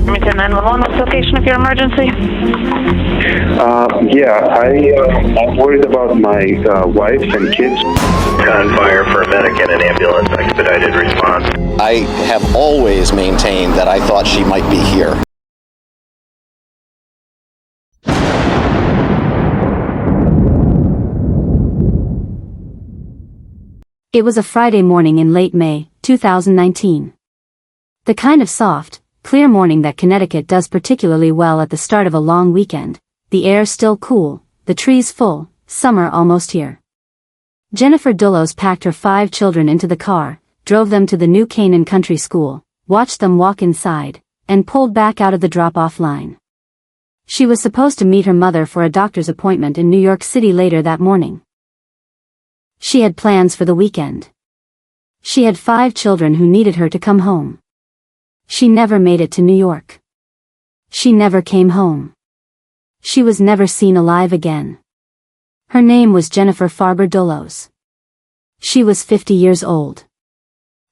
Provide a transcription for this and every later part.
Remington 911, what's the location of your emergency? I'm worried about my wife and kids. On fire for a medic and an ambulance, expedited response. I have always maintained that I thought she might be here. It was a Friday morning in late May, 2019. The kind of soft, clear morning that Connecticut does particularly well at the start of a long weekend. The air still cool, the trees full, summer almost here. Jennifer Dulos packed her 5 children into the car, drove them to the new Canaan country school, watched them walk inside, and pulled back out of the drop-off line. She was supposed to meet her mother for a doctor's appointment in New York City later that morning. She had plans for the weekend. She had 5 children who needed her to come home. She never made it to New York. She never came home. She was never seen alive again. Her name was Jennifer Farber Dulos. She was 50 years old.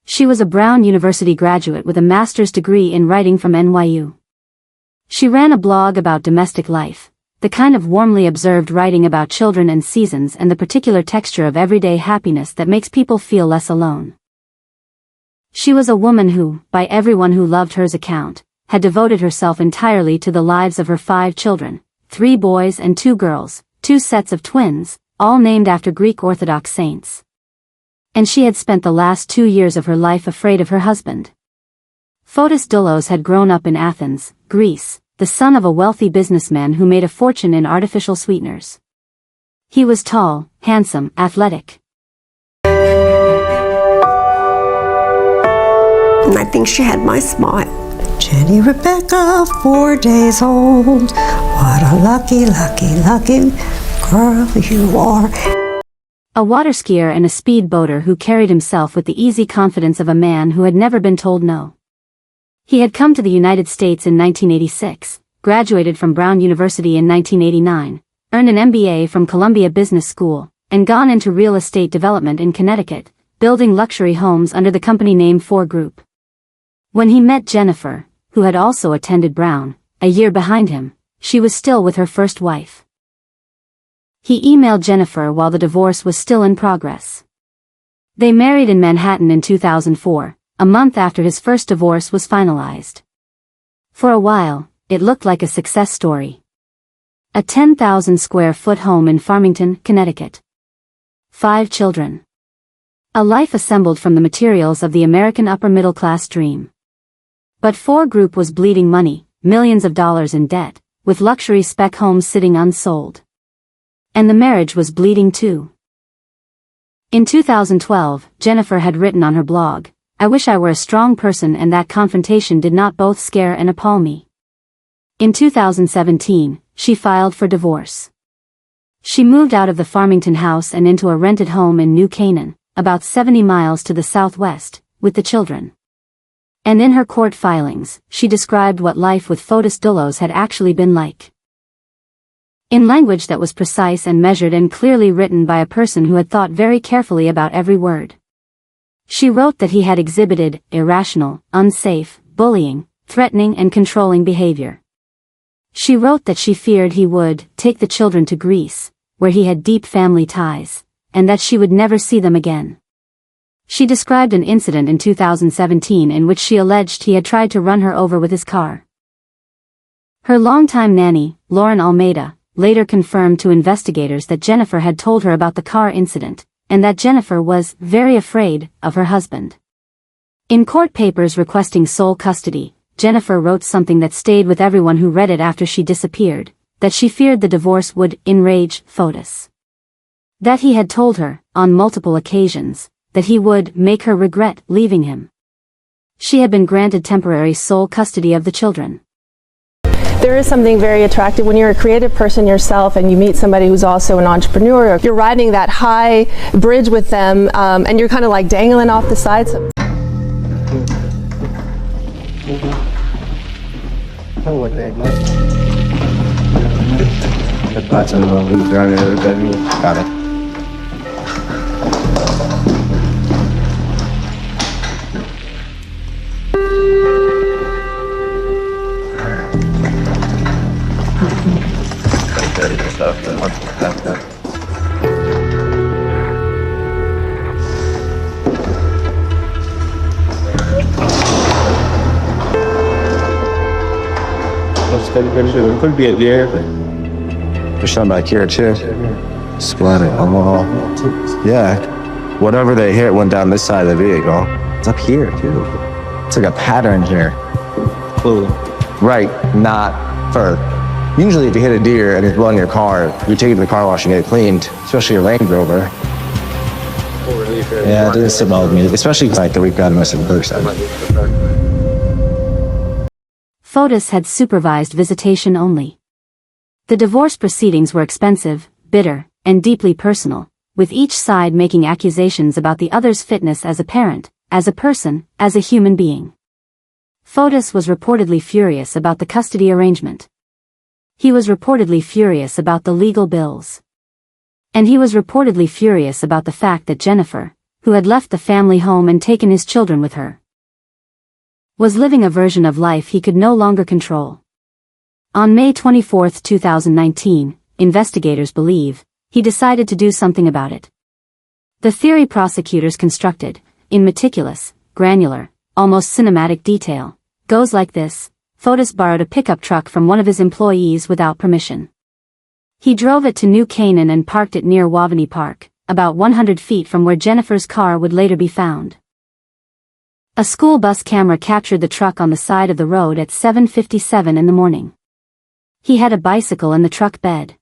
She was a Brown University graduate with a master's degree in writing from NYU. She ran a blog about domestic life, the kind of warmly observed writing about children and seasons and the particular texture of everyday happiness that makes people feel less alone. She was a woman who, by everyone who loved her's account, had devoted herself entirely to the lives of her 5 children, 3 boys and 2 girls, 2 sets of twins, all named after Greek Orthodox saints. And she had spent the last 2 years of her life afraid of her husband. Fotis Dulos had grown up in Athens, Greece, the son of a wealthy businessman who made a fortune in artificial sweeteners. He was tall, handsome, athletic. And I think she had my smile. Jenny Rebecca, 4 days old. What a lucky, lucky, lucky girl you are. A water skier and a speedboater who carried himself with the easy confidence of a man who had never been told no. He had come to the United States in 1986, graduated from Brown University in 1989, earned an MBA from Columbia Business School, and gone into real estate development in Connecticut, building luxury homes under the company name Ford Group. When he met Jennifer, who had also attended Brown, a year behind him, she was still with her first wife. He emailed Jennifer while the divorce was still in progress. They married in Manhattan in 2004, a month after his first divorce was finalized. For a while, it looked like a success story. A 10,000 square foot home in Farmington, Connecticut. 5 children. A life assembled from the materials of the American upper-middle-class dream. But Ford Group was bleeding money, millions of dollars in debt, with luxury spec homes sitting unsold. And the marriage was bleeding too. In 2012, Jennifer had written on her blog, "I wish I were a strong person and that confrontation did not both scare and appall me." In 2017, she filed for divorce. She moved out of the Farmington house and into a rented home in New Canaan, about 70 miles to the southwest, with the children. And in her court filings, she described what life with Fotis Dulos had actually been like. In language that was precise and measured and clearly written by a person who had thought very carefully about every word. She wrote that he had exhibited irrational, unsafe, bullying, threatening and controlling behavior. She wrote that she feared he would take the children to Greece, where he had deep family ties, and that she would never see them again. She described an incident in 2017 in which she alleged he had tried to run her over with his car. Her longtime nanny, Lauren Almeida, later confirmed to investigators that Jennifer had told her about the car incident, and that Jennifer was very afraid of her husband. In court papers requesting sole custody, Jennifer wrote something that stayed with everyone who read it after she disappeared, that she feared the divorce would enrage Fotis. That he had told her, on multiple occasions, that he would make her regret leaving him. She had been granted temporary sole custody of the children. There is something very attractive when you're a creative person yourself and you meet somebody who's also an entrepreneur. You're riding that high bridge with them and you're kind of like dangling off the sides. Got it. Could be at the air. There's some back here too. Splattered on the wall. Yeah. Whatever they hit went down this side of the vehicle. It's up here too. It's like a pattern here. Clothing. Right, not fur. Usually if you hit a deer and it's blood in your car, you take it to the car wash and get it cleaned, especially a Range Rover. Yeah, it doesn't sit well with me, especially like that we've got a missing person. Fotis had supervised visitation only. The divorce proceedings were expensive, bitter, and deeply personal, with each side making accusations about the other's fitness as a parent, as a person, as a human being. Fotis was reportedly furious about the custody arrangement. He was reportedly furious about the legal bills. And he was reportedly furious about the fact that Jennifer, who had left the family home and taken his children with her, was living a version of life he could no longer control. On May 24, 2019, investigators believe, he decided to do something about it. The theory prosecutors constructed, in meticulous, granular, almost cinematic detail, goes like this. Fotis borrowed a pickup truck from one of his employees without permission. He drove it to New Canaan and parked it near Waveny Park, about 100 feet from where Jennifer's car would later be found. A school bus camera captured the truck on the side of the road at 7:57 in the morning. He had a bicycle in the truck bed.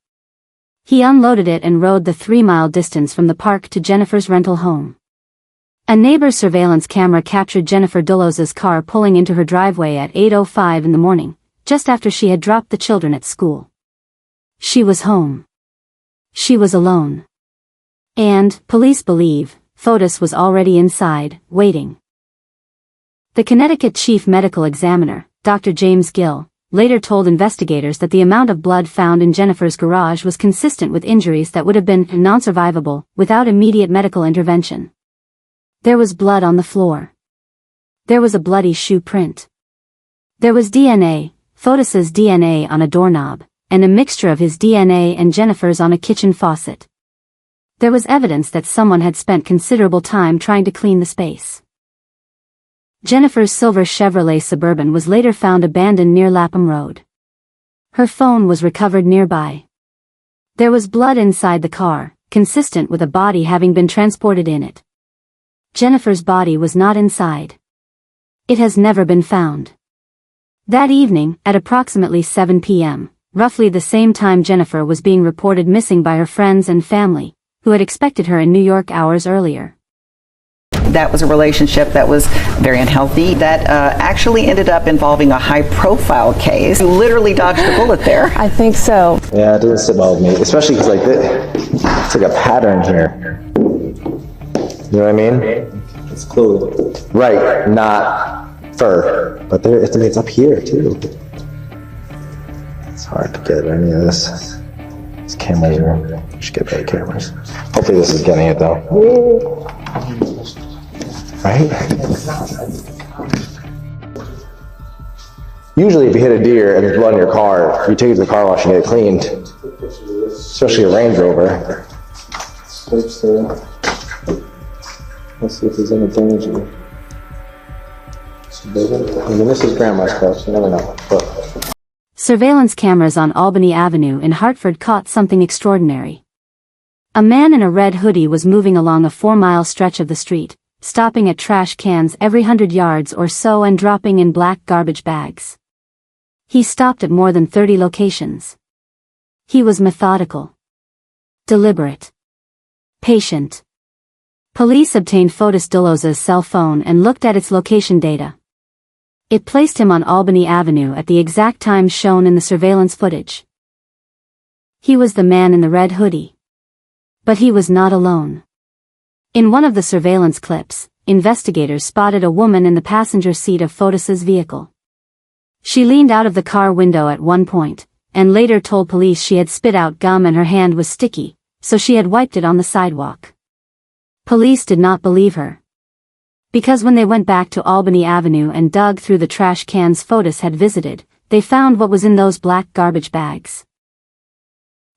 He unloaded it and rode the 3-mile distance from the park to Jennifer's rental home. A neighbor's surveillance camera captured Jennifer Dulos's car pulling into her driveway at 8:05 in the morning, just after she had dropped the children at school. She was home. She was alone. And, police believe, Fotis was already inside, waiting. The Connecticut chief medical examiner, Dr. James Gill, later told investigators that the amount of blood found in Jennifer's garage was consistent with injuries that would have been non-survivable without immediate medical intervention. There was blood on the floor. There was a bloody shoe print. There was DNA, Fotis's DNA on a doorknob, and a mixture of his DNA and Jennifer's on a kitchen faucet. There was evidence that someone had spent considerable time trying to clean the space. Jennifer's silver Chevrolet Suburban was later found abandoned near Lapham Road. Her phone was recovered nearby. There was blood inside the car, consistent with a body having been transported in it. Jennifer's body was not inside. It has never been found. That evening, at approximately 7 p.m., roughly the same time Jennifer was being reported missing by her friends and family, who had expected her in New York hours earlier. That was a relationship that was very unhealthy, that actually ended up involving a high-profile case. You literally dodged a bullet there. I think so. Yeah, it doesn't sit well with me, especially because like it's like a pattern here. You know what I mean? It's clothing. Right, not fur. But there, it's up here too. It's hard to get any of this. These cameras are. We should get better cameras. Hopefully this is getting it though. Right? Usually if you hit a deer and there's blood in your car, you take it to the car wash and get it cleaned. Especially a Range Rover. Let's see if there's any damage here. I mean, this is grandma's car, so you never know. But Surveillance cameras on Albany Avenue in Hartford caught something extraordinary. A man in a red hoodie was moving along a 4-mile stretch of the street, stopping at trash cans every 100 yards or so and dropping in black garbage bags. He stopped at more than 30 locations. He was methodical, deliberate, patient. Police obtained Fotis Dulos's cell phone and looked at its location data. It placed him on Albany Avenue at the exact time shown in the surveillance footage. He was the man in the red hoodie. But he was not alone. In one of the surveillance clips, investigators spotted a woman in the passenger seat of Fotis's vehicle. She leaned out of the car window at one point, and later told police she had spit out gum and her hand was sticky, so she had wiped it on the sidewalk. Police did not believe her. Because when they went back to Albany Avenue and dug through the trash cans Fotis had visited, they found what was in those black garbage bags.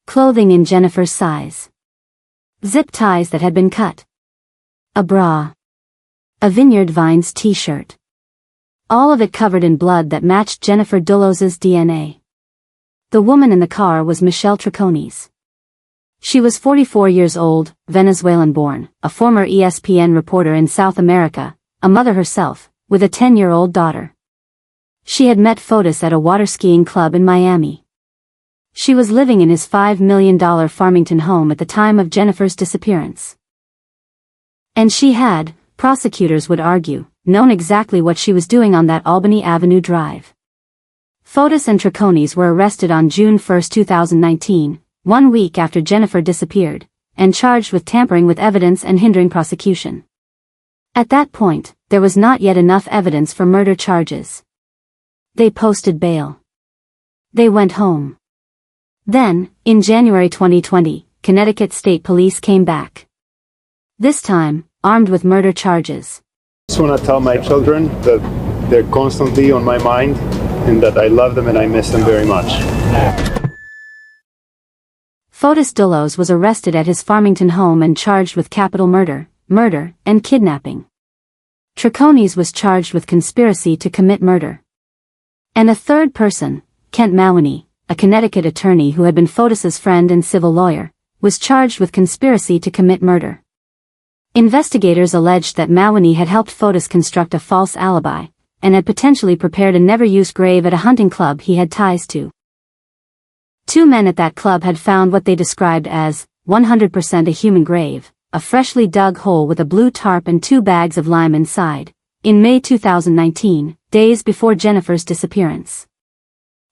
Clothing in Jennifer's size. Zip ties that had been cut. A bra. A Vineyard Vines t-shirt. All of it covered in blood that matched Jennifer Dulos's DNA. The woman in the car was Michelle Troconis. She was 44 years old, Venezuelan-born, a former ESPN reporter in South America, a mother herself, with a 10-year-old daughter. She had met Fotis at a water skiing club in Miami. She was living in his $5 million Farmington home at the time of Jennifer's disappearance. And she had, prosecutors would argue, known exactly what she was doing on that Albany Avenue drive. Fotis and Troconis were arrested on June 1, 2019, 1 week after Jennifer disappeared, and charged with tampering with evidence and hindering prosecution. At that point, there was not yet enough evidence for murder charges. They posted bail. They went home. Then, in January 2020, Connecticut State Police came back. This time, armed with murder charges. I just want to tell my children that they're constantly on my mind and that I love them and I miss them very much. Farber Dulos was arrested at his Farmington home and charged with capital murder, and kidnapping. Troconis was charged with conspiracy to commit murder. And a third person, Kent Mawhinney, a Connecticut attorney who had been Fotis's friend and civil lawyer, was charged with conspiracy to commit murder. Investigators alleged that Mawhinney had helped Fotis construct a false alibi, and had potentially prepared a never-used grave at a hunting club he had ties to. 2 men at that club had found what they described as 100% a human grave, a freshly dug hole with a blue tarp and 2 bags of lime inside, in May 2019, days before Jennifer's disappearance.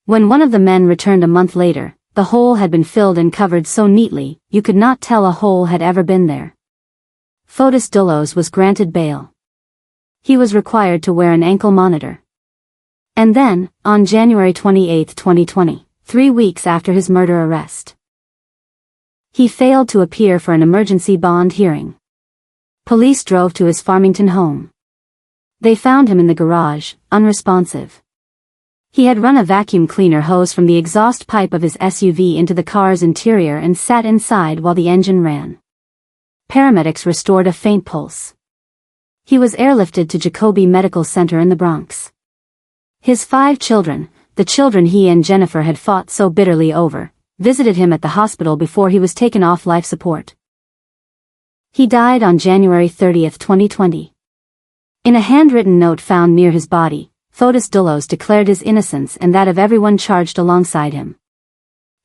When one of the men returned a month later, the hole had been filled and covered so neatly, you could not tell a hole had ever been there. Farber Dulos was granted bail. He was required to wear an ankle monitor. And then, on January 28, 2020, 3 weeks after his murder arrest, he failed to appear for an emergency bond hearing. Police drove to his Farmington home. They found him in the garage, unresponsive. He had run a vacuum cleaner hose from the exhaust pipe of his SUV into the car's interior and sat inside while the engine ran. Paramedics restored a faint pulse. He was airlifted to Jacobi Medical Center in the Bronx. His 5 children, the children he and Jennifer had fought so bitterly over, visited him at the hospital before he was taken off life support. He died on January 30, 2020. In a handwritten note found near his body, Farber Dulos declared his innocence and that of everyone charged alongside him.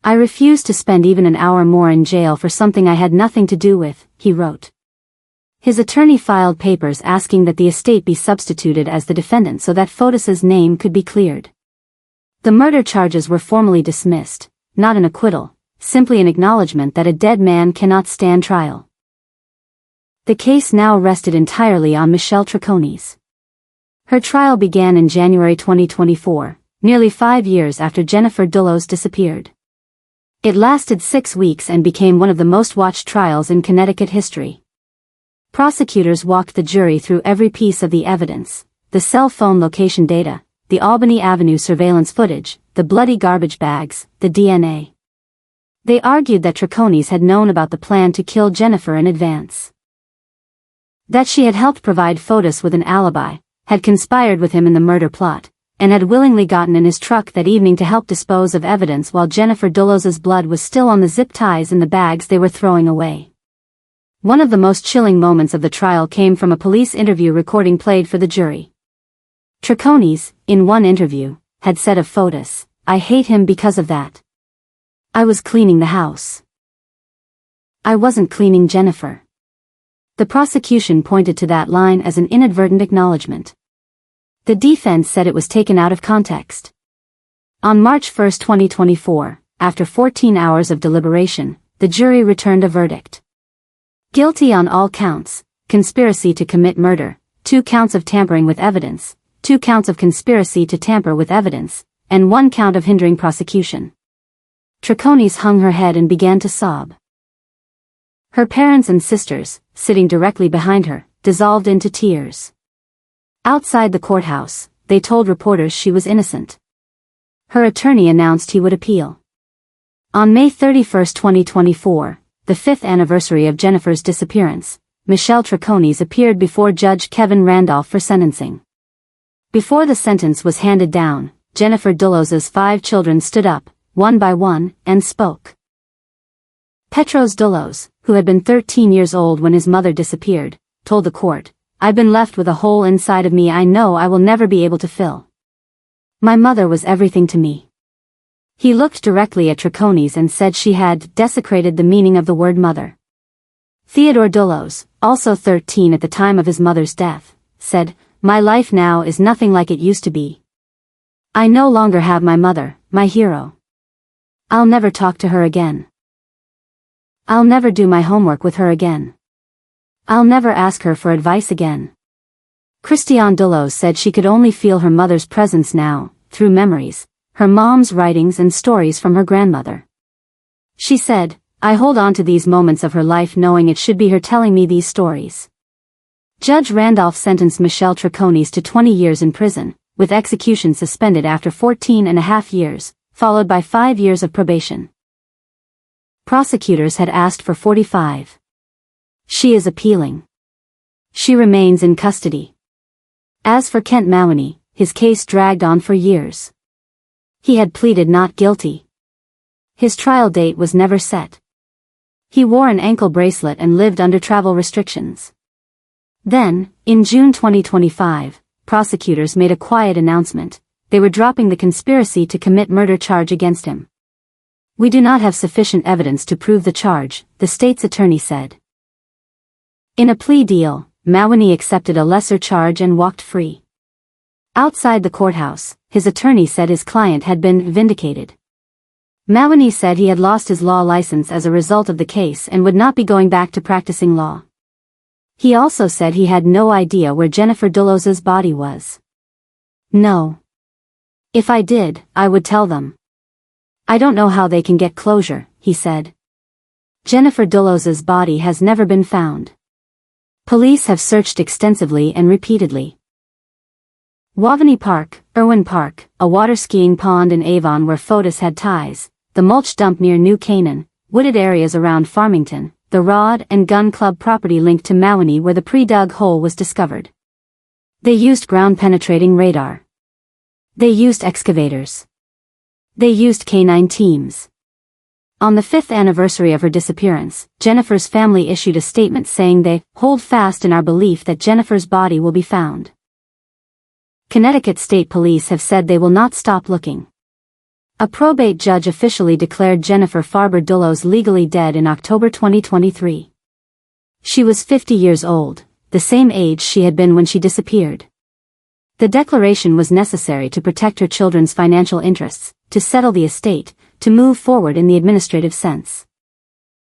I refuse to spend even an hour more in jail for something I had nothing to do with, he wrote. His attorney filed papers asking that the estate be substituted as the defendant so that Fotis's name could be cleared. The murder charges were formally dismissed, not an acquittal, simply an acknowledgement that a dead man cannot stand trial. The case now rested entirely on Michelle Troconis. Her trial began in January 2024, nearly 5 years after Jennifer Dulos disappeared. It lasted 6 weeks and became one of the most watched trials in Connecticut history. Prosecutors walked the jury through every piece of the evidence, the cell phone location data, the Albany Avenue surveillance footage, the bloody garbage bags, the DNA. They argued that Troconis had known about the plan to kill Jennifer in advance. That she had helped provide Fotis with an alibi, had conspired with him in the murder plot, and had willingly gotten in his truck that evening to help dispose of evidence while Jennifer Dulos's blood was still on the zip ties in the bags they were throwing away. One of the most chilling moments of the trial came from a police interview recording played for the jury. Troconis, in one interview, had said of Fotis, "I hate him because of that. I was cleaning the house. I wasn't cleaning Jennifer." The prosecution pointed to that line as an inadvertent acknowledgement. The defense said it was taken out of context. On March 1, 2024, after 14 hours of deliberation, the jury returned a verdict. Guilty on all counts: conspiracy to commit murder, 2 counts of tampering with evidence, 2 counts of conspiracy to tamper with evidence, and 1 count of hindering prosecution. Troconis hung her head and began to sob. Her parents and sisters, sitting directly behind her, dissolved into tears. Outside the courthouse, they told reporters she was innocent. Her attorney announced he would appeal. On May 31, 2024, the 5th anniversary of Jennifer's disappearance, Michelle Troconis appeared before Judge Kevin Randolph for sentencing. Before the sentence was handed down, Jennifer Dulos's 5 children stood up, one by one, and spoke. Petros Dulos, who had been 13 years old when his mother disappeared, told the court, "I've been left with a hole inside of me I know I will never be able to fill. My mother was everything to me." He looked directly at Triconis and said she had desecrated the meaning of the word mother. Theodore Dulos, also 13 at the time of his mother's death, said, "My life now is nothing like it used to be. I no longer have my mother, my hero. I'll never talk to her again. I'll never do my homework with her again. I'll never ask her for advice again." Christiane Dulos said she could only feel her mother's presence now, through memories, her mom's writings and stories from her grandmother. She said, "I hold on to these moments of her life knowing it should be her telling me these stories." Judge Randolph sentenced Michelle Triconis to 20 years in prison, with execution suspended after 14.5 years, followed by 5 years of probation. Prosecutors had asked for 45. She is appealing. She remains in custody. As for Kent Mawhinney, his case dragged on for years. He had pleaded not guilty. His trial date was never set. He wore an ankle bracelet and lived under travel restrictions. Then, in June 2025, prosecutors made a quiet announcement. They were dropping the conspiracy to commit murder charge against him. "We do not have sufficient evidence to prove the charge," the state's attorney said. In a plea deal, Mawhinney accepted a lesser charge and walked free. Outside the courthouse, his attorney said his client had been vindicated. Mawhinney said he had lost his law license as a result of the case and would not be going back to practicing law. He also said he had no idea where Jennifer Dulos's body was. "No. If I did, I would tell them. I don't know how they can get closure," he said. Jennifer Dulos's body has never been found. Police have searched extensively and repeatedly. Wavani Park, Irwin Park, a water skiing pond in Avon where Fotis had ties, the mulch dump near New Canaan, wooded areas around Farmington, the Rod and Gun Club property linked to Mawhinney where the pre-dug hole was discovered. They used ground-penetrating radar. They used excavators. They used canine teams. On the 5th anniversary of her disappearance, Jennifer's family issued a statement saying they hold fast in our belief that Jennifer's body will be found. Connecticut State Police have said they will not stop looking. A probate judge officially declared Jennifer Farber Dulos legally dead in October 2023. She was 50 years old, the same age she had been when she disappeared. The declaration was necessary to protect her children's financial interests, to settle the estate, to move forward in the administrative sense.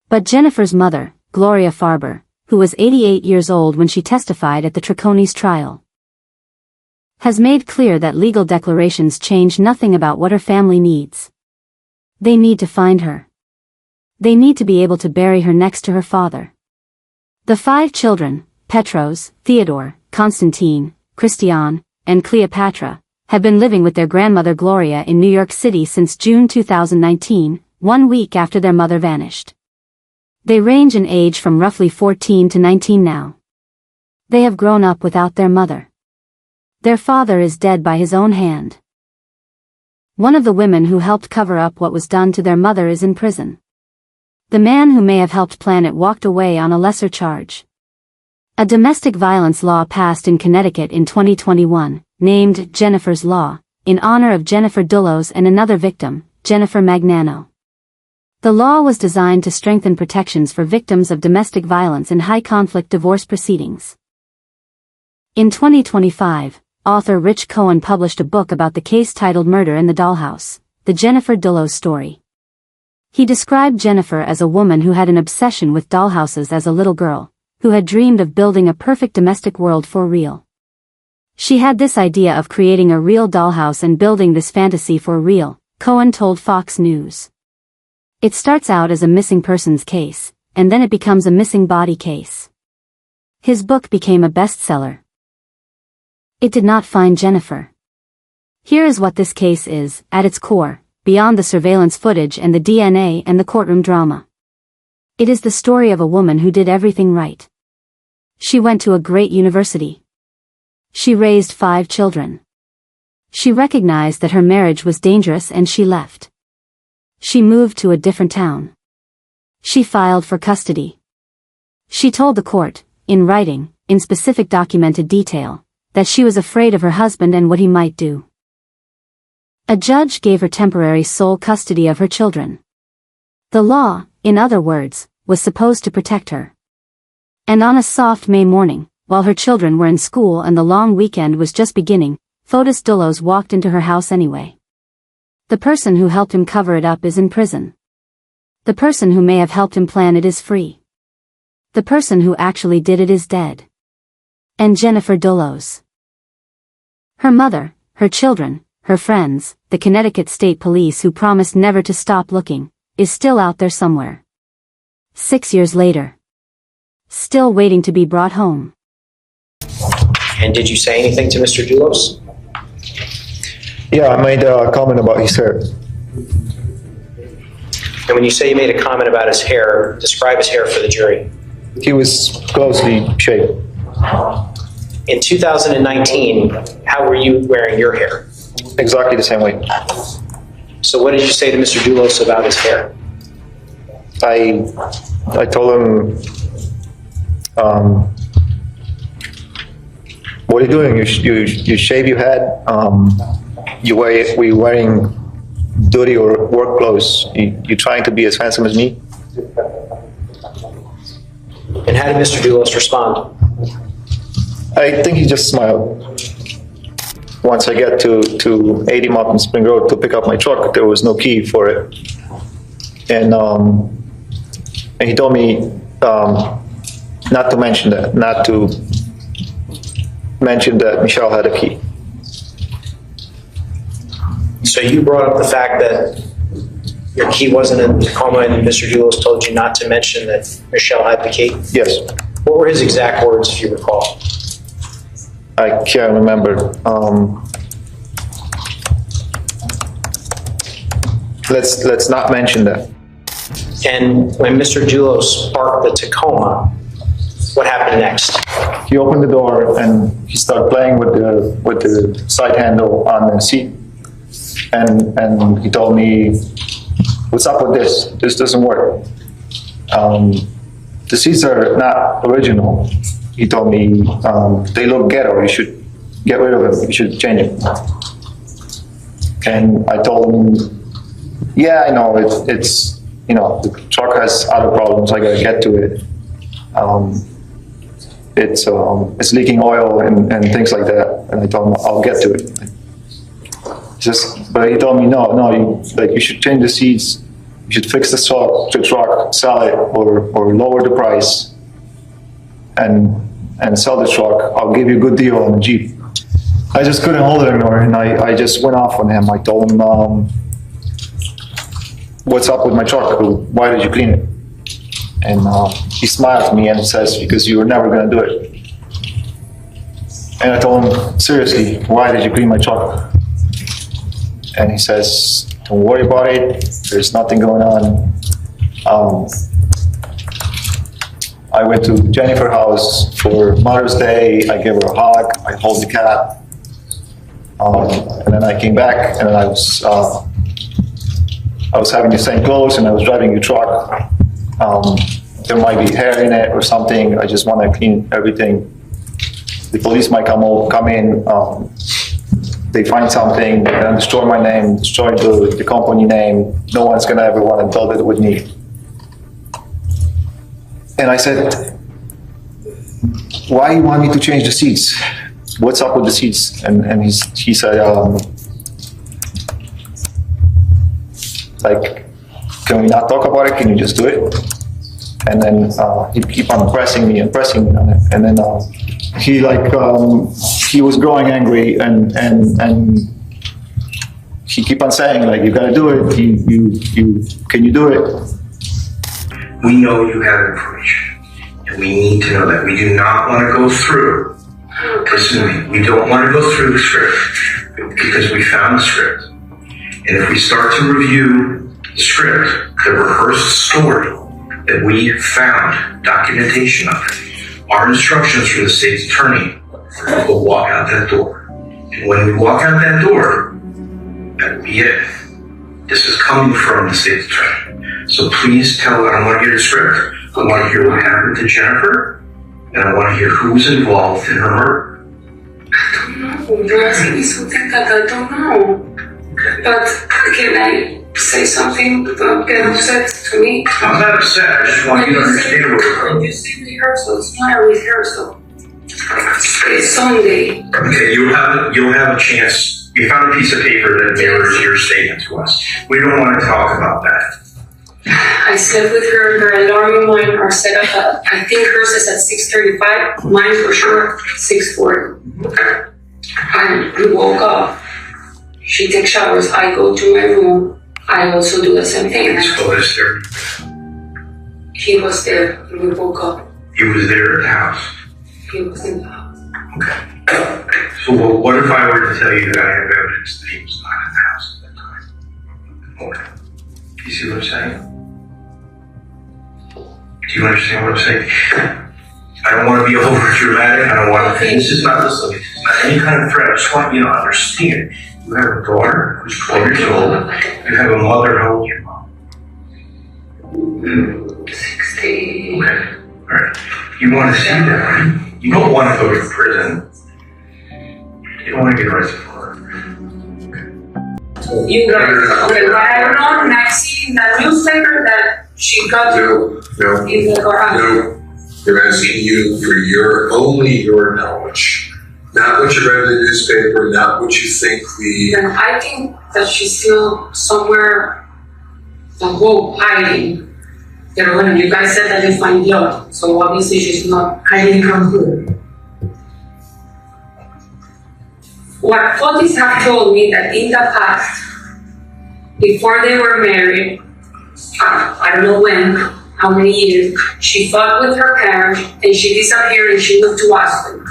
But Jennifer's mother, Gloria Farber, who was 88 years old when she testified at the Triconis trial, has made clear that legal declarations change nothing about what her family needs. They need to find her. They need to be able to bury her next to her father. The 5 children, Petros, Theodore, Constantine, Christiane, and Cleopatra, have been living with their grandmother Gloria in New York City since June 2019, 1 week after their mother vanished. They range in age from roughly 14 to 19 now. They have grown up without their mother. Their father is dead by his own hand. One of the women who helped cover up what was done to their mother is in prison. The man who may have helped plan it walked away on a lesser charge. A domestic violence law passed in Connecticut in 2021, named Jennifer's Law, in honor of Jennifer Dulos and another victim, Jennifer Magnano. The law was designed to strengthen protections for victims of domestic violence in high-conflict divorce proceedings. In 2025, author Rich Cohen published a book about the case titled Murder in the Dollhouse, The Jennifer Dulos Story. He described Jennifer as a woman who had an obsession with dollhouses as a little girl, who had dreamed of building a perfect domestic world for real. She had this idea of creating a real dollhouse and building this fantasy for real, Cohen told Fox News. It starts out as a missing persons case, and then it becomes a missing body case. His book became a bestseller. It did not find Jennifer. Here is what this case is, at its core, beyond the surveillance footage and the DNA and the courtroom drama. It is the story of a woman who did everything right. She went to a great university. She raised 5 children. She recognized that her marriage was dangerous and she left. She moved to a different town. She filed for custody. She told the court, in writing, in specific documented detail, that she was afraid of her husband and what he might do. A judge gave her temporary sole custody of her children. The law, in other words, was supposed to protect her. And on a soft May morning, while her children were in school and the long weekend was just beginning, Farber Dulos walked into her house anyway. The person who helped him cover it up is in prison. The person who may have helped him plan it is free. The person who actually did it is dead. And Jennifer Dulos. Her mother, her children, her friends, the Connecticut State Police who promised never to stop looking, is still out there somewhere. 6 years later. Still waiting to be brought home. And did you say anything to Mr. Dulos? Yeah, I made a comment about his hair. And when you say you made a comment about his hair, describe his hair for the jury. He was closely shaved. In 2019, how were you wearing your hair? Exactly the same way. So what did you say to Mr. Dulos about his hair? I told him, what are you doing? You shave your head. We're wearing dirty or work clothes. You're trying to be as handsome as me. And how did Mr. Dulos respond? I think he just smiled. Once I get to 80 Mountain Spring Road to pick up my truck, there was no key for it. And he told me not to mention that, not to mention that Michelle had a key. So you brought up the fact that your key wasn't in Tacoma and Mr. Dulos told you not to mention that Michelle had the key? Yes. What were his exact words, if you recall? I can't remember. Let's not mention that. And when Mr. Dulos parked the Tacoma, what happened next? He opened the door and he started playing with the side handle on the seat, and he told me, "What's up with this? This doesn't work. The seats are not original." He told me, "They look ghetto. You should get rid of them. You should change it." And I told him, "Yeah, I know it's the truck has other problems. I gotta get to it. It's leaking oil and things like that." And I told him, "I'll get to it." But he told me, no, you should change the seats. You should fix the truck, sell it, or lower the price, and sell the truck. I'll give you a good deal on the Jeep." I just couldn't hold it anymore, and I just went off on him. I told him, "What's up with my truck? Why did you clean it?" And he smiled at me and says, "Because you were never going to do it." And I told him, "Seriously, why did you clean my truck?" And he says, "Don't worry about it. There's nothing going on." I went to Jennifer's house for Mother's Day. I gave her a hug. I hold the cat. And then I came back, and then I was having the same clothes, and I was driving your truck. There might be hair in it or something. I just want to clean everything. The police might come in. They find something and destroy my name, destroy the company name. No one's gonna ever want to build it with me. And I said, "Why you want me to change the seats? What's up with the seats?" And he said, "Can we not talk about it? Can you just do it?" And then he keep on pressing me on it. And then he was growing angry, and he keep on saying, "You gotta do it. Can you do it?" We know you have information, and we need to know that. We do not want to go through. Listen to me. We don't want to go through the script because we found the script, and if we start to review the script, the rehearsed story that we found documentation of, our instructions from the state's attorney will walk out that door. And when we walk out that door, that'll be it. This is coming from the state attorney. So please tell her, I want to hear the script. I want to hear what happened to Jennifer, and I want to hear who's involved in her murder. I don't know. You're asking me something that I don't know. But can I say something? Don't get upset to me. I'm not upset. I just want you to understand what's going on. You say rehearsal. It's not a rehearsal. It's Sunday. Okay, you'll have a chance. You found a piece of paper that mirrors your statement to us. We don't want to talk about that. I slept with her. Her alarm and mine are set up at, I think hers is at 6:35. Mine for sure 6:40. And we woke up. She takes showers. I go to my room. I also do the same thing. So is there? He was there. We woke up. He was there at the house. He was in the house. Okay. So what if I were to tell you that I have evidence that he was not in the house at that time? Okay. You see what I'm saying? Do you understand what I'm saying? I don't want to be over dramatic. I don't want to. This is not any kind of threat. I just want you to understand. You have a daughter who's 12 years old. You have a mother. How old is your mom? 60. Okay. All right. You want to see that, right? You don't want to go to prison. You don't want to get arrested for it. You guys, okay, but I don't know, and I've seen in the newspaper that she got No. in the garage. No. They're asking you for your knowledge. Not what you read in the newspaper, not what you think And I think that she's still somewhere, hiding. You guys said that you find blood, so obviously she's not hiding from who. What police have told me that in the past, before they were married, I don't know when, how many years, she fought with her parents and she disappeared and she moved to Austin.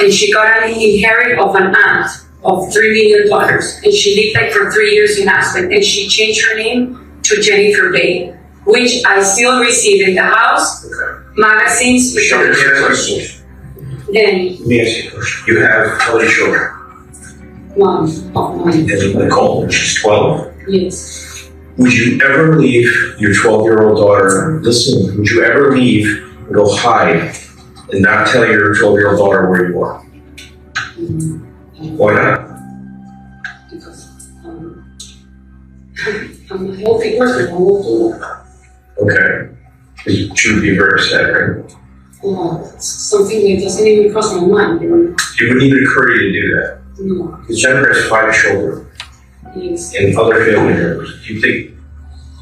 And she got an inherit of an aunt of $3 million. And she lived like for 3 years in Aspen. And she changed her name to Jennifer Bay, which I still receive in the house, magazines. Michelle, let me ask you a question. Then, Let me ask you a question. You have how many children? one of mine. And Nicole, she's 12. Yes. Would you ever leave your 12-year-old daughter, listen, would you ever leave and go hide and not tell your 12-year-old daughter where you are? Why not? Because I'm a healthy person, I won't do that. Okay. Because she would be very upset, right? It's something that doesn't even cross my mind. It wouldn't even occur to you to do that. No. Because Jennifer has 5 children. Yes. And other family members. Do you think,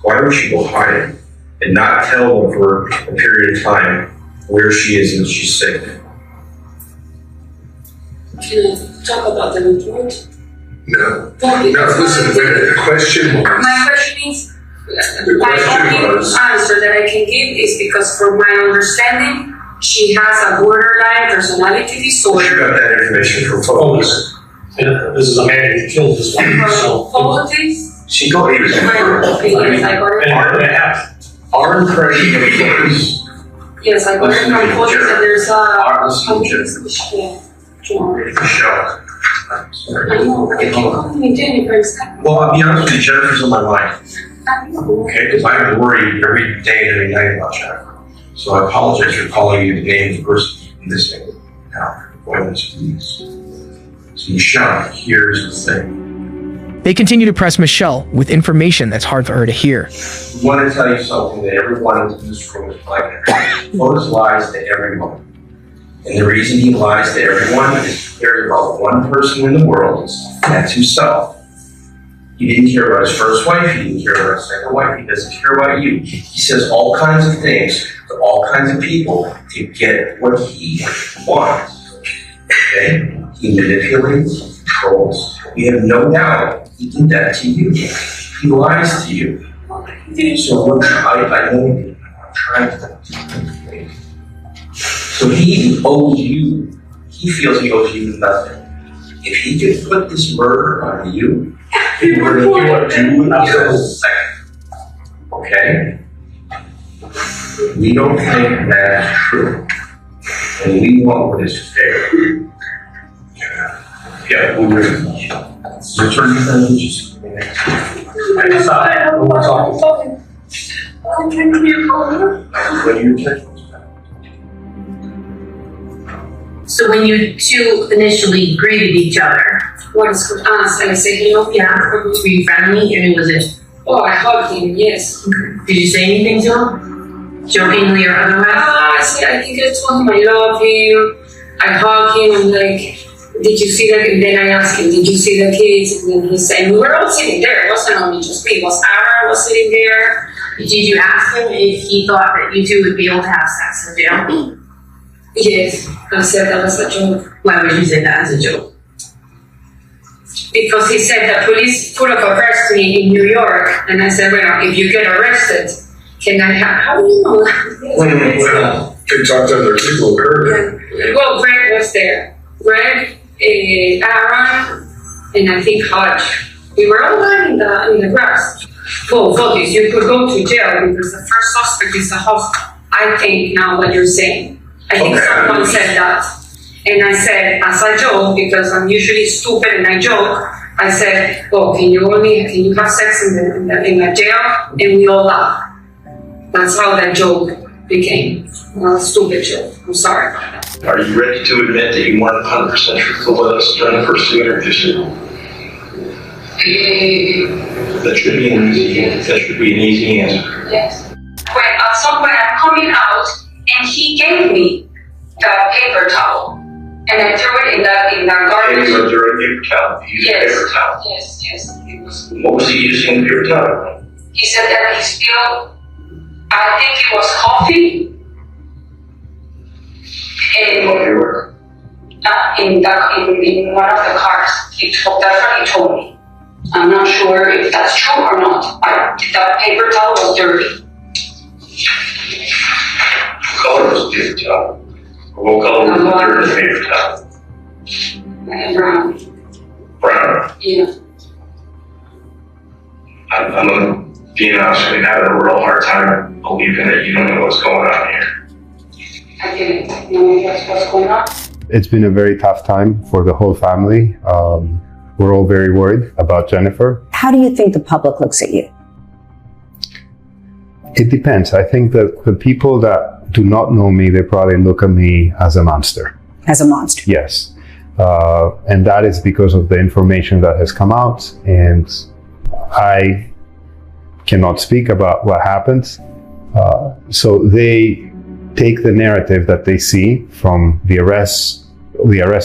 why would she go hide and not tell them for a period of time where she is and she's sick? Can I talk about the report? No. Listen, the question was. My question is, The my question only was. answer that I can give is because from my understanding, she has a borderline personality disorder. She got that information from photos. This is a man who killed his wife, so. Photos? She thought he was in My opinion, I got it. Our impression of photos. Yes, I got it from photos and there's Michelle. I know, I keep calling me Jennifer instead. Well, I'll be honest with you, Jennifer's on my mind. Okay, because I worry every day and every night about Jennifer. So I apologize for calling you the name of the person in this thing. Now, avoidance, please. So Michelle, here's the thing. They continue to press Michelle with information that's hard for her to hear. We want to tell you something that everyone in this room is like. Otis lies to everyone. And the reason he lies to everyone is he cares about one person in the world, and that's himself. He didn't care about his first wife, he didn't care about his second wife, he doesn't care about you. He says all kinds of things to all kinds of people to get what he wants. Okay? He manipulates, controls. We have no doubt he did that to you. He lies to you. So we're I'm trying to. So he owes you. He feels he owes you nothing. If he could put this murder on you, he would do it in a second. Okay? We don't think that's true. And we want what is fair. Yeah, we really. Return to just I thought, when we're talking. What do you think? So when you two initially greeted each other, what is going on? And I said, hello, yeah. Were you friendly? And it was it? Oh, I hugged him, yes. Did you say anything to him? Jokingly or otherwise? I think I told him I love him. I hugged him. I'm like, did you see that? And then I asked him, did you see the kids? And then he said, we were all sitting there. It wasn't only just me. It was Aaron was sitting there. Did you ask him if he thought that you two would be able to have sex in jail? Yes, I said that was a joke. Why would you say that as a joke? Because he said the police could have arrested me in New York, and I said, well, if you get arrested, can I have, how do you know? Well, they talked to other people who heard it. Well, Greg was there. Greg, Aaron, and I think Hodge. We were all lying in the grass. Oh, Fotis, you could go to jail because the first suspect is the husband. I think now what you're saying. I think someone said that. And I said, as a joke, because I'm usually stupid and I joke, I said, oh, can you have sex in the jail? And we all laughed. That's how that joke became. A stupid joke. I'm sorry about that. Are you ready to admit that you weren't 100% truthful with us during the first 2 interviews? That should be an easy answer. Yes. When at some point I'm coming out, and he gave me the paper towel, and I threw it in the garbage. You threw a paper towel. You used a paper towel. Yes. What was he using the paper towel? He said that he spilled, I think it was coffee. In one of the cars. That's what he told me. I'm not sure if that's true or not. The paper towel was dirty. What color was the paper towel? What color was the paper towel? Brown. Brown? Yeah. I'm going to be honest with you, having a real hard time believing that you don't know what's going on here. I didn't know what's going on. It's been a very tough time for the whole family. We're all very worried about Jennifer. How do you think the public looks at you? It depends. I think that the people that do not know me, they probably look at me as a monster. As a monster? Yes. And that is because of the information that has come out. And I cannot speak about what happened. So they take the narrative that they see from the arrest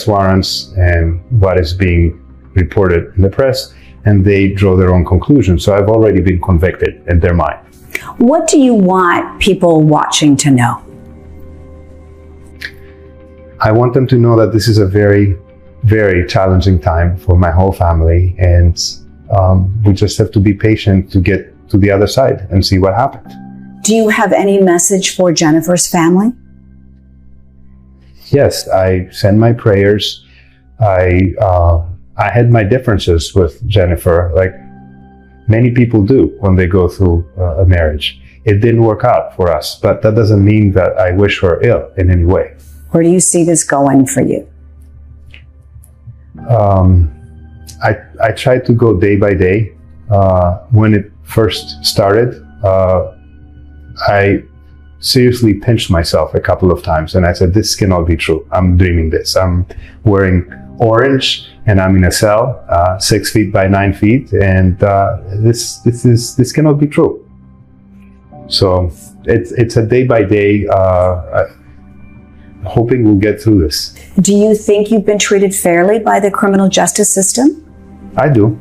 warrants and what is being reported in the press, and they draw their own conclusions. So I've already been convicted in their mind. What do you want people watching to know? I want them to know that this is a very, very challenging time for my whole family, and we just have to be patient to get to the other side and see what happened. Do you have any message for Jennifer's family? Yes, I send my prayers. I had my differences with Jennifer, like many people do when they go through a marriage. It didn't work out for us, but that doesn't mean that I wish her ill in any way. Where do you see this going for you? I tried to go day by day. When it first started, I seriously pinched myself a couple of times, and I said, this cannot be true. I'm dreaming this. I'm wearing orange and I'm in a cell 6 feet by 9 feet, and this cannot be true. So it's a day by day, hoping we'll get through this. Do you think you've been treated fairly by the criminal justice system? I do.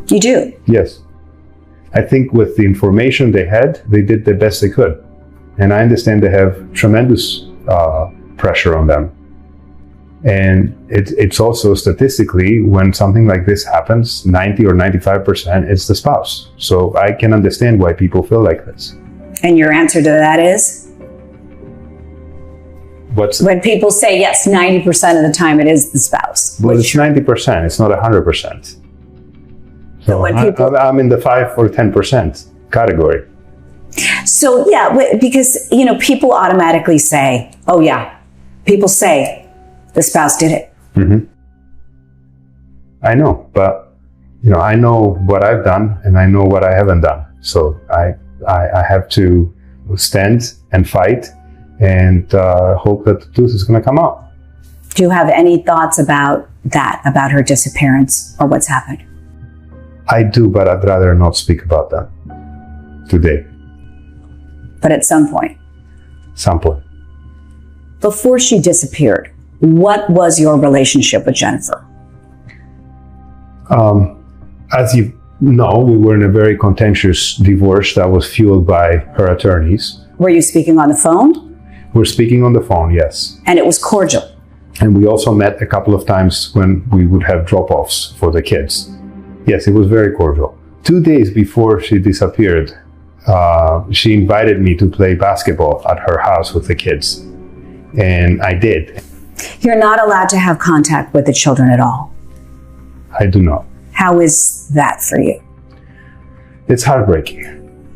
You do? Yes. I think with the information they had, they did the best they could. And I understand they have tremendous pressure on them. And it's also statistically, when something like this happens, 90 or 95%, it's the spouse. So I can understand why people feel like this. And your answer to that is? When people say, yes, 90% of the time it is the spouse. Well, it's 90%, it's not 100%. So I'm in the 5 or 10% category. So yeah, because, people automatically say, oh yeah, people say the spouse did it. Mm-hmm. I know, but I know what I've done and I know what I haven't done. So I have to stand and fight and hope that the truth is going to come out. Do you have any thoughts about that, about her disappearance or what's happened? I do, but I'd rather not speak about that today. But at some point? Some point. Before she disappeared, what was your relationship with Jennifer? As you know, we were in a very contentious divorce that was fueled by her attorneys. Were you speaking on the phone? We're speaking on the phone, yes. And it was cordial? And we also met a couple of times when we would have drop-offs for the kids. Yes, it was very cordial. 2 days before she disappeared, she invited me to play basketball at her house with the kids. And I did. You're not allowed to have contact with the children at all? I do not. How is that for you? It's heartbreaking.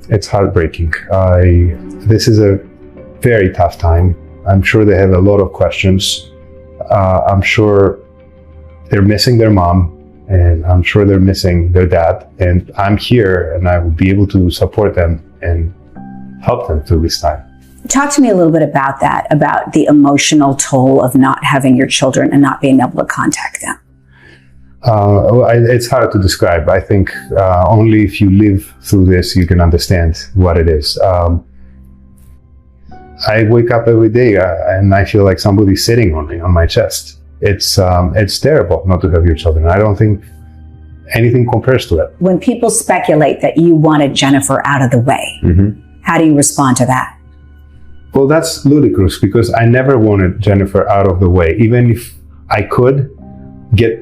It's heartbreaking. This is a very tough time. I'm sure they have a lot of questions. I'm sure they're missing their mom, and I'm sure they're missing their dad. And I'm here, and I will be able to support them and help them through this time. Talk to me a little bit about that, about the emotional toll of not having your children and not being able to contact them. It's hard to describe. I think only if you live through this, you can understand what it is. I wake up every day and I feel like somebody's sitting on me, on my chest. It's terrible not to have your children. I don't think anything compares to it. When people speculate that you wanted Jennifer out of the way, how do you respond to that? Well, that's ludicrous because I never wanted Jennifer out of the way. Even if I could get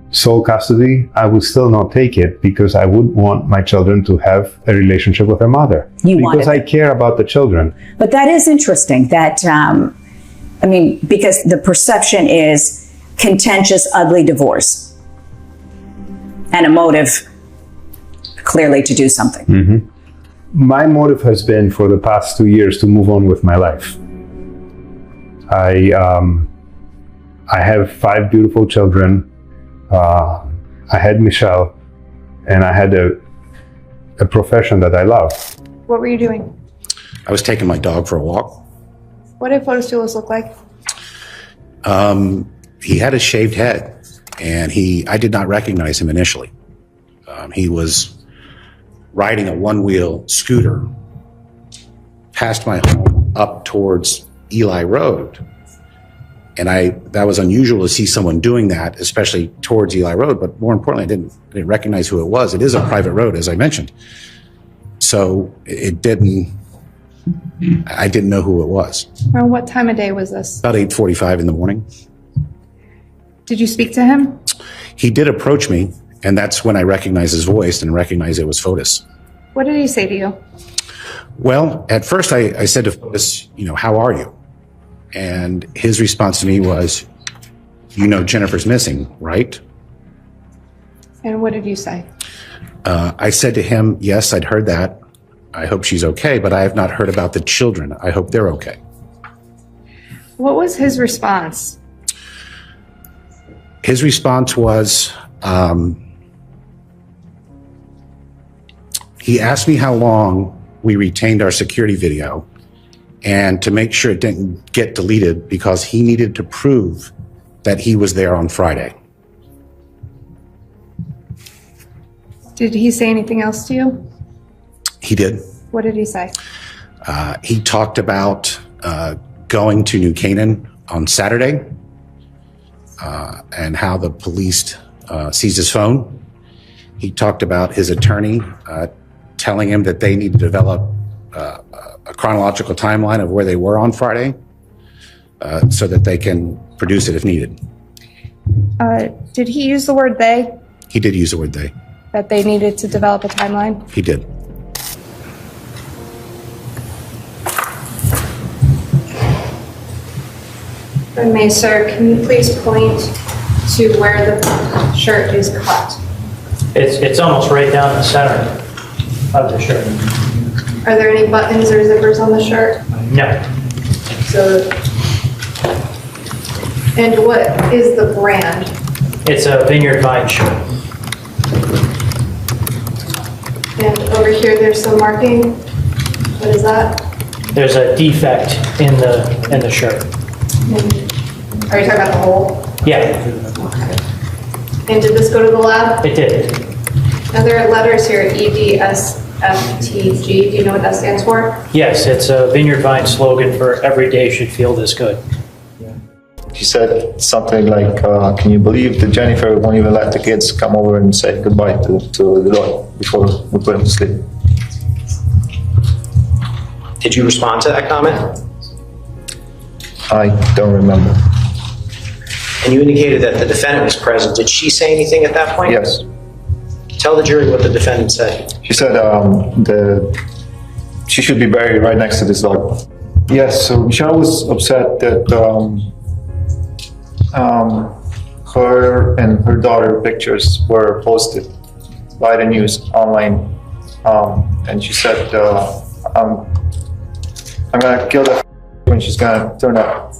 sole custody, I would still not take it because I would want my children to have a relationship with their mother. Because I care about the children. But that is interesting that, because the perception is contentious, ugly divorce and a motive clearly to do something. My motive has been for the past 2 years to move on with my life. I have 5 beautiful children. I had Michelle, and I had a profession that I love. What were you doing? I was taking my dog for a walk. What did Farber Dulos look like? He had a shaved head, and I did not recognize him initially. He was riding a one-wheel scooter past my home up towards Eli Road. And that was unusual to see someone doing that, especially towards Eli Road. But more importantly, I didn't recognize who it was. It is a private road, as I mentioned. So I didn't know who it was. Around what time of day was this? About 8:45 in the morning. Did you speak to him? He did approach me, and that's when I recognized his voice and recognized it was Fotis. What did he say to you? Well, at first I said to Fotis, how are you? And his response to me was, Jennifer's missing, right? And what did you say? I said to him, yes, I'd heard that. I hope she's okay, but I have not heard about the children. I hope they're okay. What was his response? His response was, he asked me how long we retained our security video and to make sure it didn't get deleted because he needed to prove that he was there on Friday. Did he say anything else to you? He did. What did he say? He talked about going to New Canaan on Saturday and how the police seized his phone. He talked about his attorney telling him that they need to develop a chronological timeline of where they were on Friday so that they can produce it if needed. Did he use the word they? He did use the word they. That they needed to develop a timeline? He did. If I may, sir, can you please point to where the shirt is cut? It's almost right down the center of the shirt. Are there any buttons or zippers on the shirt? No. So, and what is the brand? It's a Vineyard Vine shirt. over here, there's some marking. What is that? There's a defect in the shirt. Are you talking about the hole? Yeah, And did this go to the lab? it did. Are there letters here, EDSFTG? Do you know what that stands for? Yes, it's a Vineyard Vine slogan for every day should feel this good. She said something like, can you believe that Jennifer won't even let the kids come over and say goodbye to the dog before we put them to sleep? Did you respond to that comment? I don't remember. And you indicated that the defendant was present. Did she say anything at that point? Yes. Tell the jury what the defendant said. She said she should be buried right next to this dog. Yes, so Michelle was upset that her and her daughter pictures were posted by the news online. And she said, I'm gonna kill that when she's gonna turn up.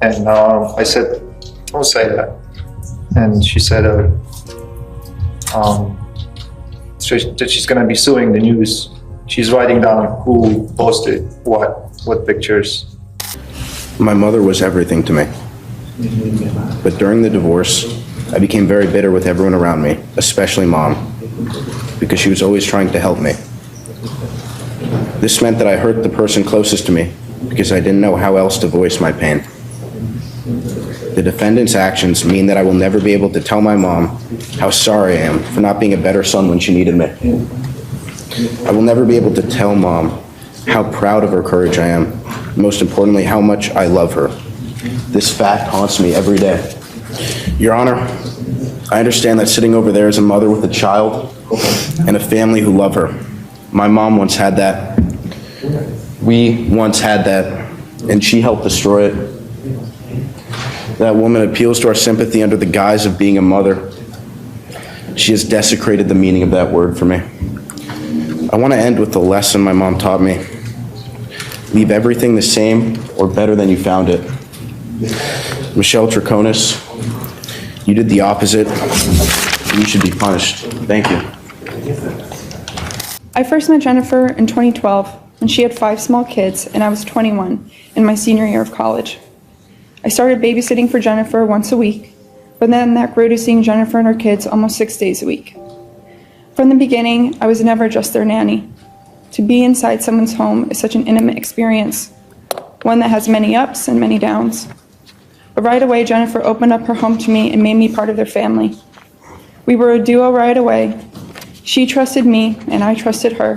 And I said, don't say that. And she said that she's gonna be suing the news. She's writing down who posted what pictures. My mother was everything to me. But during the divorce, I became very bitter with everyone around me, especially Mom, because she was always trying to help me. This meant that I hurt the person closest to me because I didn't know how else to voice my pain. The defendant's actions mean that I will never be able to tell my mom how sorry I am for not being a better son when she needed me. I will never be able to tell Mom how proud of her courage I am, most importantly, how much I love her. This fact haunts me every day. Your Honor, I understand that sitting over there is a mother with a child and a family who love her. My mom once had that. We once had that, and she helped destroy it. That woman appeals to our sympathy under the guise of being a mother. She has desecrated the meaning of that word for me. I want to end with the lesson my mom taught me. Leave everything the same or better than you found it. Michelle Troconis, you did the opposite. You should be punished. Thank you. I first met Jennifer in 2012 when she had 5 small kids and I was 21 in my senior year of college. I started babysitting for Jennifer once a week, but then that grew to seeing Jennifer and her kids almost 6 days a week. From the beginning, I was never just their nanny. To be inside someone's home is such an intimate experience, one that has many ups and many downs. But right away, Jennifer opened up her home to me and made me part of their family. We were a duo right away. She trusted me and I trusted her.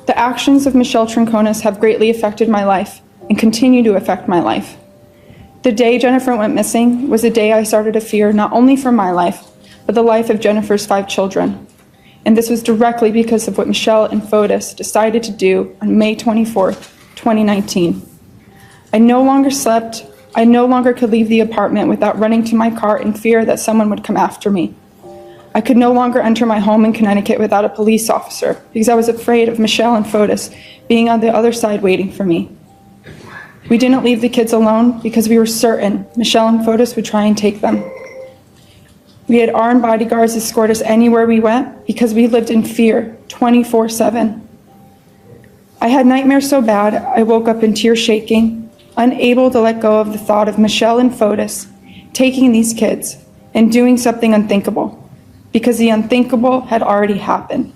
The actions of Michelle Troconis have greatly affected my life and continue to affect my life. The day Jennifer went missing was the day I started to fear not only for my life, but the life of Jennifer's 5 children. And this was directly because of what Michelle and Fotis decided to do on May 24th, 2019. I no longer slept. I no longer could leave the apartment without running to my car in fear that someone would come after me. I could no longer enter my home in Connecticut without a police officer because I was afraid of Michelle and Fotis being on the other side waiting for me. We didn't leave the kids alone because we were certain Michelle and Fotis would try and take them. We had armed bodyguards escort us anywhere we went because we lived in fear 24/7. I had nightmares so bad I woke up in tears shaking, unable to let go of the thought of Michelle and Fotis taking these kids and doing something unthinkable, because the unthinkable had already happened.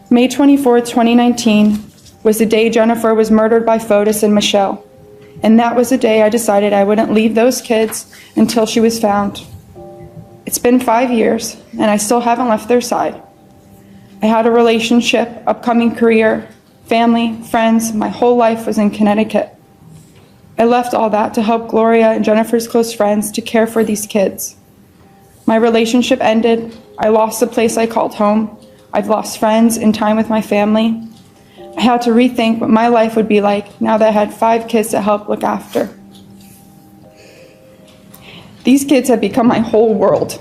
May 24th, 2019 was the day Jennifer was murdered by Fotis and Michelle, and that was the day I decided I wouldn't leave those kids until she was found. It's been 5 years, and I still haven't left their side. I had a relationship, upcoming career, family, friends. My whole life was in Connecticut. I left all that to help Gloria and Jennifer's close friends to care for these kids. My relationship ended. I lost the place I called home. I've lost friends and time with my family. I had to rethink what my life would be like now that I had 5 kids to help look after. These kids have become my whole world,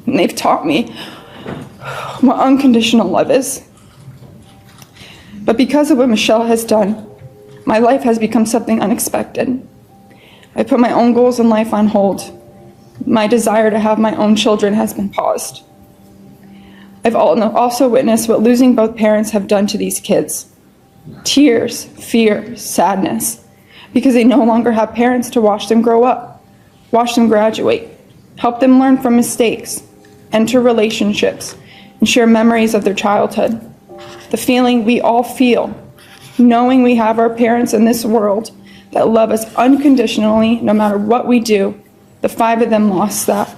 and they've taught me what unconditional love is. But because of what Michelle has done, my life has become something unexpected. I put my own goals in life on hold. My desire to have my own children has been paused. I've also witnessed what losing both parents have done to these kids. Tears, fear, sadness, because they no longer have parents to watch them grow up, watch them graduate, help them learn from mistakes, enter relationships, and share memories of their childhood. The feeling we all feel, knowing we have our parents in this world that love us unconditionally no matter what we do. The 5 of them lost that.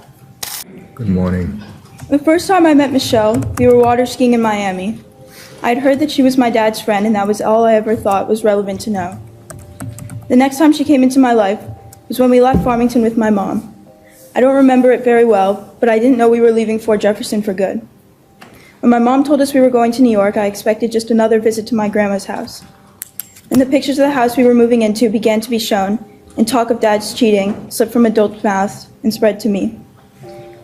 Good morning. The first time I met Michelle, we were water skiing in Miami. I'd heard that she was my dad's friend, and that was all I ever thought was relevant to know. The next time she came into my life was when we left Farmington with my mom. I don't remember it very well, but I didn't know we were leaving Fort Jefferson for good. When my mom told us we were going to New York, I expected just another visit to my grandma's house. And the pictures of the house we were moving into began to be shown, and talk of dad's cheating slipped from adults' mouths and spread to me.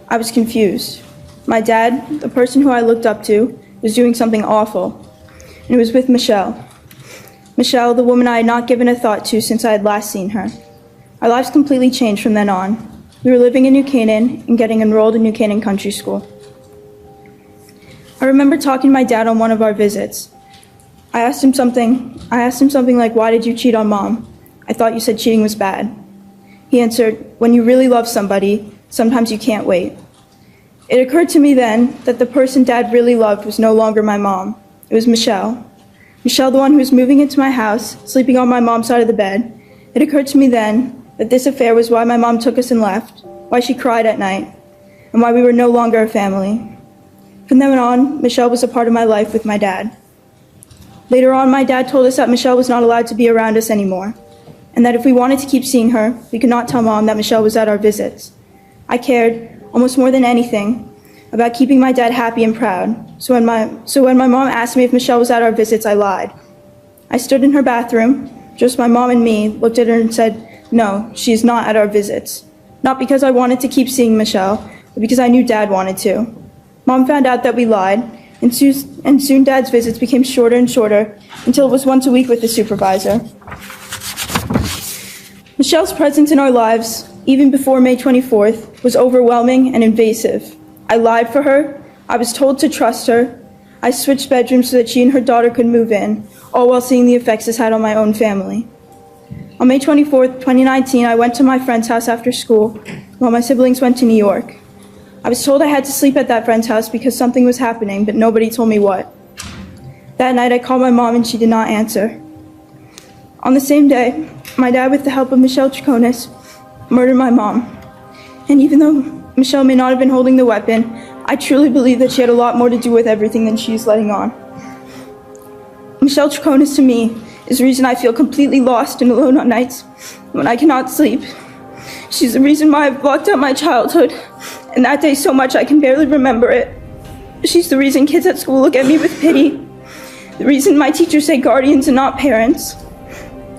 I was confused. My dad, the person who I looked up to, was doing something awful, and it was with Michelle. Michelle, the woman I had not given a thought to since I had last seen her. Our lives completely changed from then on. We were living in New Canaan and getting enrolled in New Canaan Country School. I remember talking to my dad on one of our visits. I asked him something like, "Why did you cheat on Mom? I thought you said cheating was bad." He answered, "When you really love somebody, sometimes you can't wait." It occurred to me then that the person Dad really loved was no longer my mom. It was Michelle. Michelle, the one who was moving into my house, sleeping on my mom's side of the bed. It occurred to me then that this affair was why my mom took us and left, why she cried at night, and why we were no longer a family. From then on, Michelle was a part of my life with my dad. Later on, my dad told us that Michelle was not allowed to be around us anymore, and that if we wanted to keep seeing her, we could not tell Mom that Michelle was at our visits. I cared, almost more than anything, about keeping my dad happy and proud. So when my mom asked me if Michelle was at our visits, I lied. I stood in her bathroom, just my mom and me, looked at her and said, "No, she is not at our visits." Not because I wanted to keep seeing Michelle, but because I knew Dad wanted to. Mom found out that we lied, and soon Dad's visits became shorter and shorter until it was once a week with the supervisor. Michelle's presence in our lives, even before May 24th, was overwhelming and invasive. I lied for her. I was told to trust her. I switched bedrooms so that she and her daughter could move in, all while seeing the effects this had on my own family. On May 24th, 2019, I went to my friend's house after school while my siblings went to New York. I was told I had to sleep at that friend's house because something was happening, but nobody told me what. That night, I called my mom and she did not answer. On the same day, my dad, with the help of Michelle Troconis, murdered my mom. And even though Michelle may not have been holding the weapon, I truly believe that she had a lot more to do with everything than she's letting on. Michelle Troconis, to me, is the reason I feel completely lost and alone on nights when I cannot sleep. She's the reason why I've blocked out my childhood, and that day so much I can barely remember it. She's the reason kids at school look at me with pity. The reason my teachers say guardians and not parents.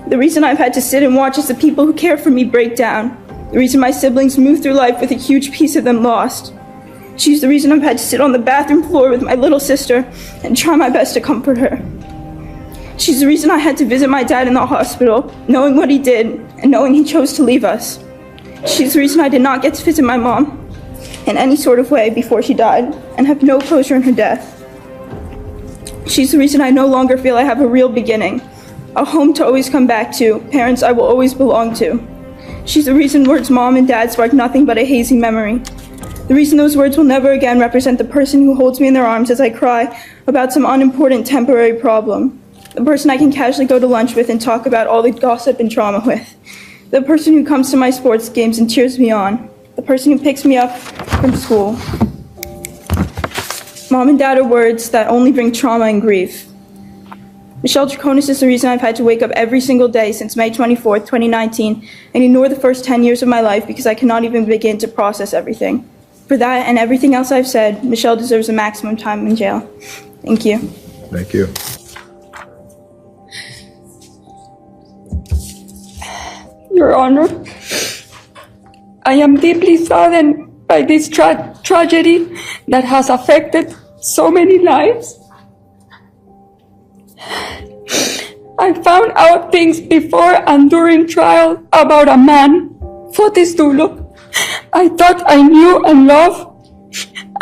The reason I've had to sit and watch as the people who care for me break down. The reason my siblings move through life with a huge piece of them lost. She's the reason I've had to sit on the bathroom floor with my little sister and try my best to comfort her. She's the reason I had to visit my dad in the hospital, knowing what he did and knowing he chose to leave us. She's the reason I did not get to visit my mom in any sort of way before she died and have no closure in her death. She's the reason I no longer feel I have a real beginning, a home to always come back to, parents I will always belong to. She's the reason words mom and dad spark nothing but a hazy memory. The reason those words will never again represent the person who holds me in their arms as I cry about some unimportant temporary problem. The person I can casually go to lunch with and talk about all the gossip and trauma with. The person who comes to my sports games and cheers me on. The person who picks me up from school. Mom and dad are words that only bring trauma and grief. Michelle Troconis is the reason I've had to wake up every single day since May 24th, 2019, and ignore the first 10 years of my life because I cannot even begin to process everything. For that and everything else I've said, Michelle deserves a maximum time in jail. Thank you. Thank you. Your Honor, I am deeply saddened by this tragedy that has affected so many lives. I found out things before and during trial about a man, Farber Dulos, I thought I knew and loved.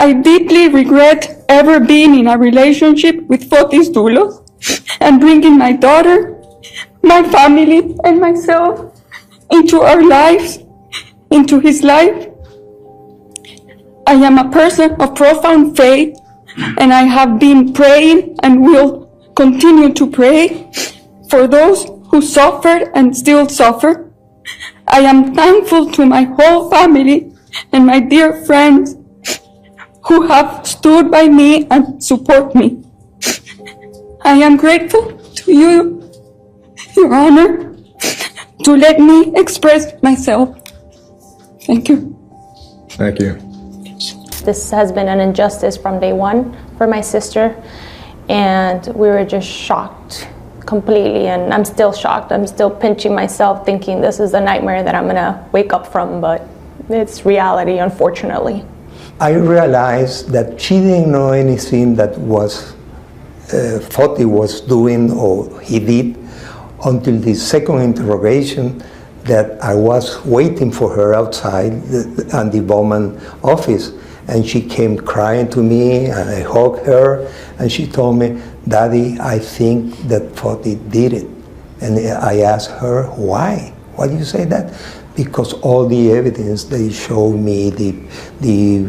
I deeply regret ever being in a relationship with Farber Dulos and bringing my daughter, my family, and myself into our lives, into his life. I am a person of profound faith, and I have been praying and will continue to pray for those who suffered and still suffer. I am thankful to my whole family and my dear friends who have stood by me and support me. I am grateful to you, Your Honor, to let me express myself. Thank you. Thank you. This has been an injustice from day one for my sister, and we were just shocked completely, and I'm still shocked. I'm still pinching myself thinking this is a nightmare that I'm gonna wake up from, but it's reality, unfortunately. I realized that she didn't know anything that was Foti was doing or he did until the second interrogation that I was waiting for her outside on the Bowman office. And she came crying to me, and I hugged her, and she told me, Daddy, I think that Foti did it. And I asked her, why? Why do you say that? Because all the evidence they showed me, the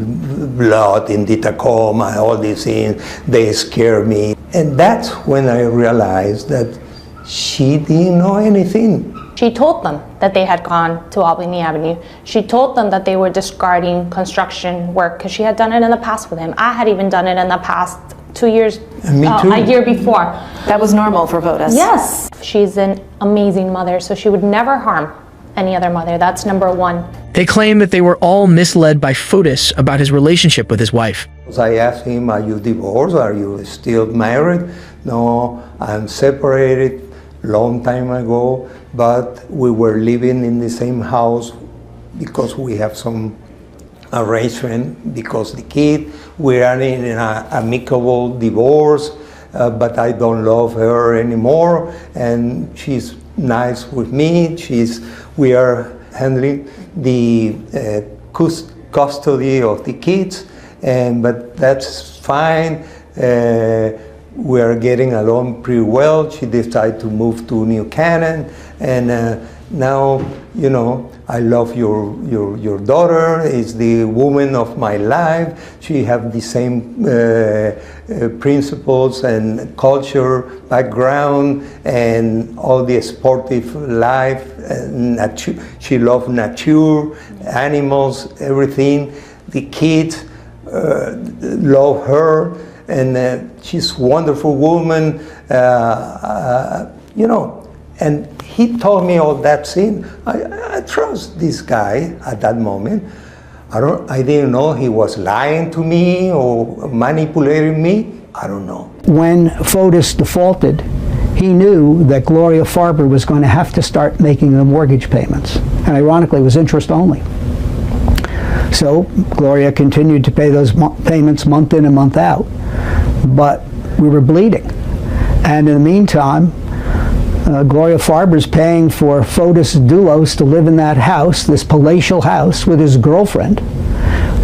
blood in the Tacoma, all these things, they scared me. And that's when I realized that she didn't know anything. She told them that they had gone to Albany Avenue. She told them that they were discarding construction work because she had done it in the past with him. I had even done it in the past 2 years, Me too. a year before. That was normal for Vodas. Yes. She's an amazing mother, so she would never harm any other mother. That's number one. They claim that they were all misled by Fotis about his relationship with his wife. I asked him, are you divorced? Are you still married? No, I'm separated long time ago, but we were living in the same house because we have some arrangement because the kid, we are in an amicable divorce, but I don't love her anymore, and she's nice with me. We are handling the custody of the kids, but that's fine. We are getting along pretty well. She decided to move to New Canaan, and now, you know, I love your daughter. Is the woman of my life. She have the same principles and culture background and all the sportive life. She loves nature, animals, everything. The kids love her. And she's a wonderful woman, you know. And he told me all that thing. I trust this guy at that moment. I didn't know he was lying to me or manipulating me. I don't know. When Fotis defaulted, he knew that Gloria Farber was going to have to start making the mortgage payments. And ironically, it was interest only. So Gloria continued to pay those payments month in and month out. But we were bleeding. And in the meantime, Gloria Farber's paying for Farber Dulos to live in that house, this palatial house, with his girlfriend.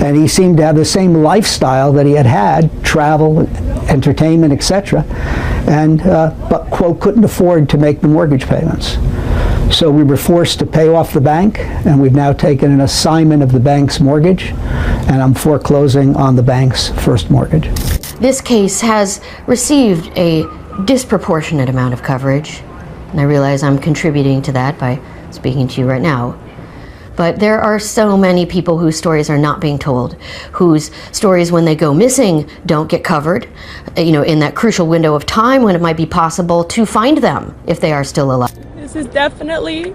And he seemed to have the same lifestyle that he had, travel, entertainment, etc. And, but, quote, couldn't afford to make the mortgage payments. So we were forced to pay off the bank, and we've now taken an assignment of the bank's mortgage, and I'm foreclosing on the bank's first mortgage. This case has received a disproportionate amount of coverage, and I realize I'm contributing to that by speaking to you right now. But there are so many people whose stories are not being told, whose stories when they go missing don't get covered, you know, in that crucial window of time when it might be possible to find them if they are still alive. This is definitely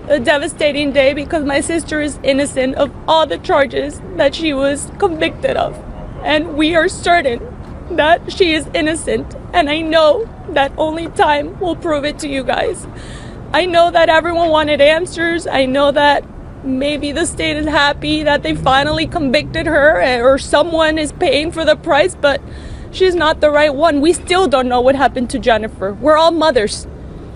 a devastating day because my sister is innocent of all the charges that she was convicted of. And we are certain that she is innocent. And I know that only time will prove it to you guys. I know that everyone wanted answers. I know that maybe the state is happy that they finally convicted her or someone is paying for the price, but she's not the right one. We still don't know what happened to Jennifer. We're all mothers.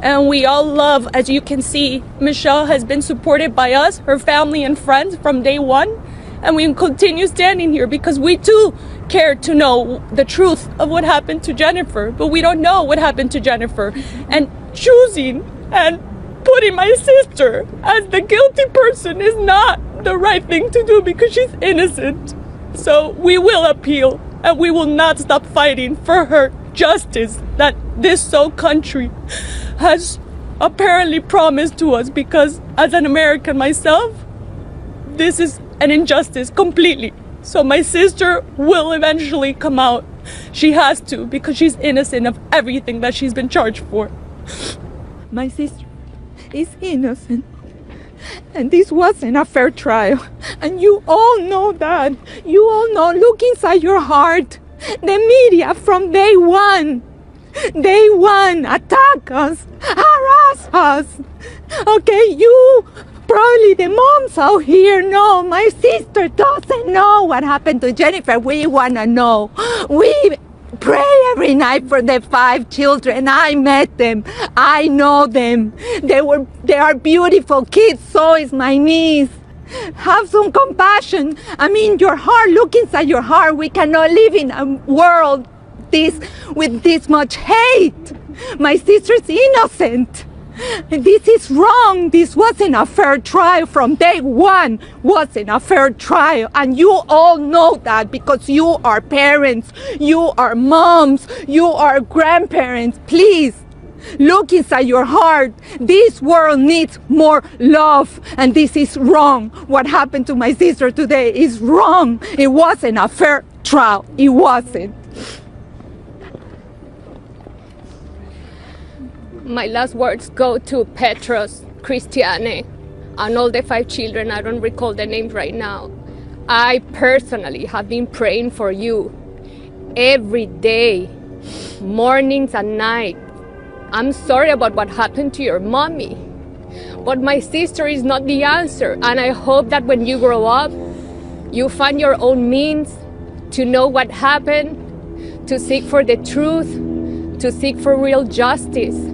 And we all love, as you can see, Michelle has been supported by us, her family and friends from day one. And we continue standing here because we too care to know the truth of what happened to Jennifer, but we don't know what happened to Jennifer. And choosing and putting my sister as the guilty person is not the right thing to do because she's innocent. So we will appeal, and we will not stop fighting for her justice that this so country has apparently promised to us, because as an American myself, this is an injustice completely. So my sister will eventually come out. She has to, because she's innocent of everything that she's been charged for. My sister is innocent. And this wasn't a fair trial. And you all know that. You all know. Look inside your heart. The media from day one attack us, harass us. Okay, you, probably the moms out here know. My sister doesn't know what happened to Jennifer. We want to know. We pray every night for the 5 children. I met them. I know them. They are beautiful kids. So is my niece. Have some compassion. I mean, your heart, look inside your heart. We cannot live in a world with this much hate. My sister's innocent. This is wrong. This wasn't a fair trial from day one. Wasn't a fair trial. And you all know that because you are parents. You are moms. You are grandparents. Please, look inside your heart. This world needs more love. And this is wrong. What happened to my sister today is wrong. It wasn't a fair trial. It wasn't. My last words go to Petros, Christiane, and all the 5 children. I don't recall the names right now. I personally have been praying for you every day, mornings and night. I'm sorry about what happened to your mommy, but my sister is not the answer. And I hope that when you grow up, you find your own means to know what happened, to seek for the truth, to seek for real justice.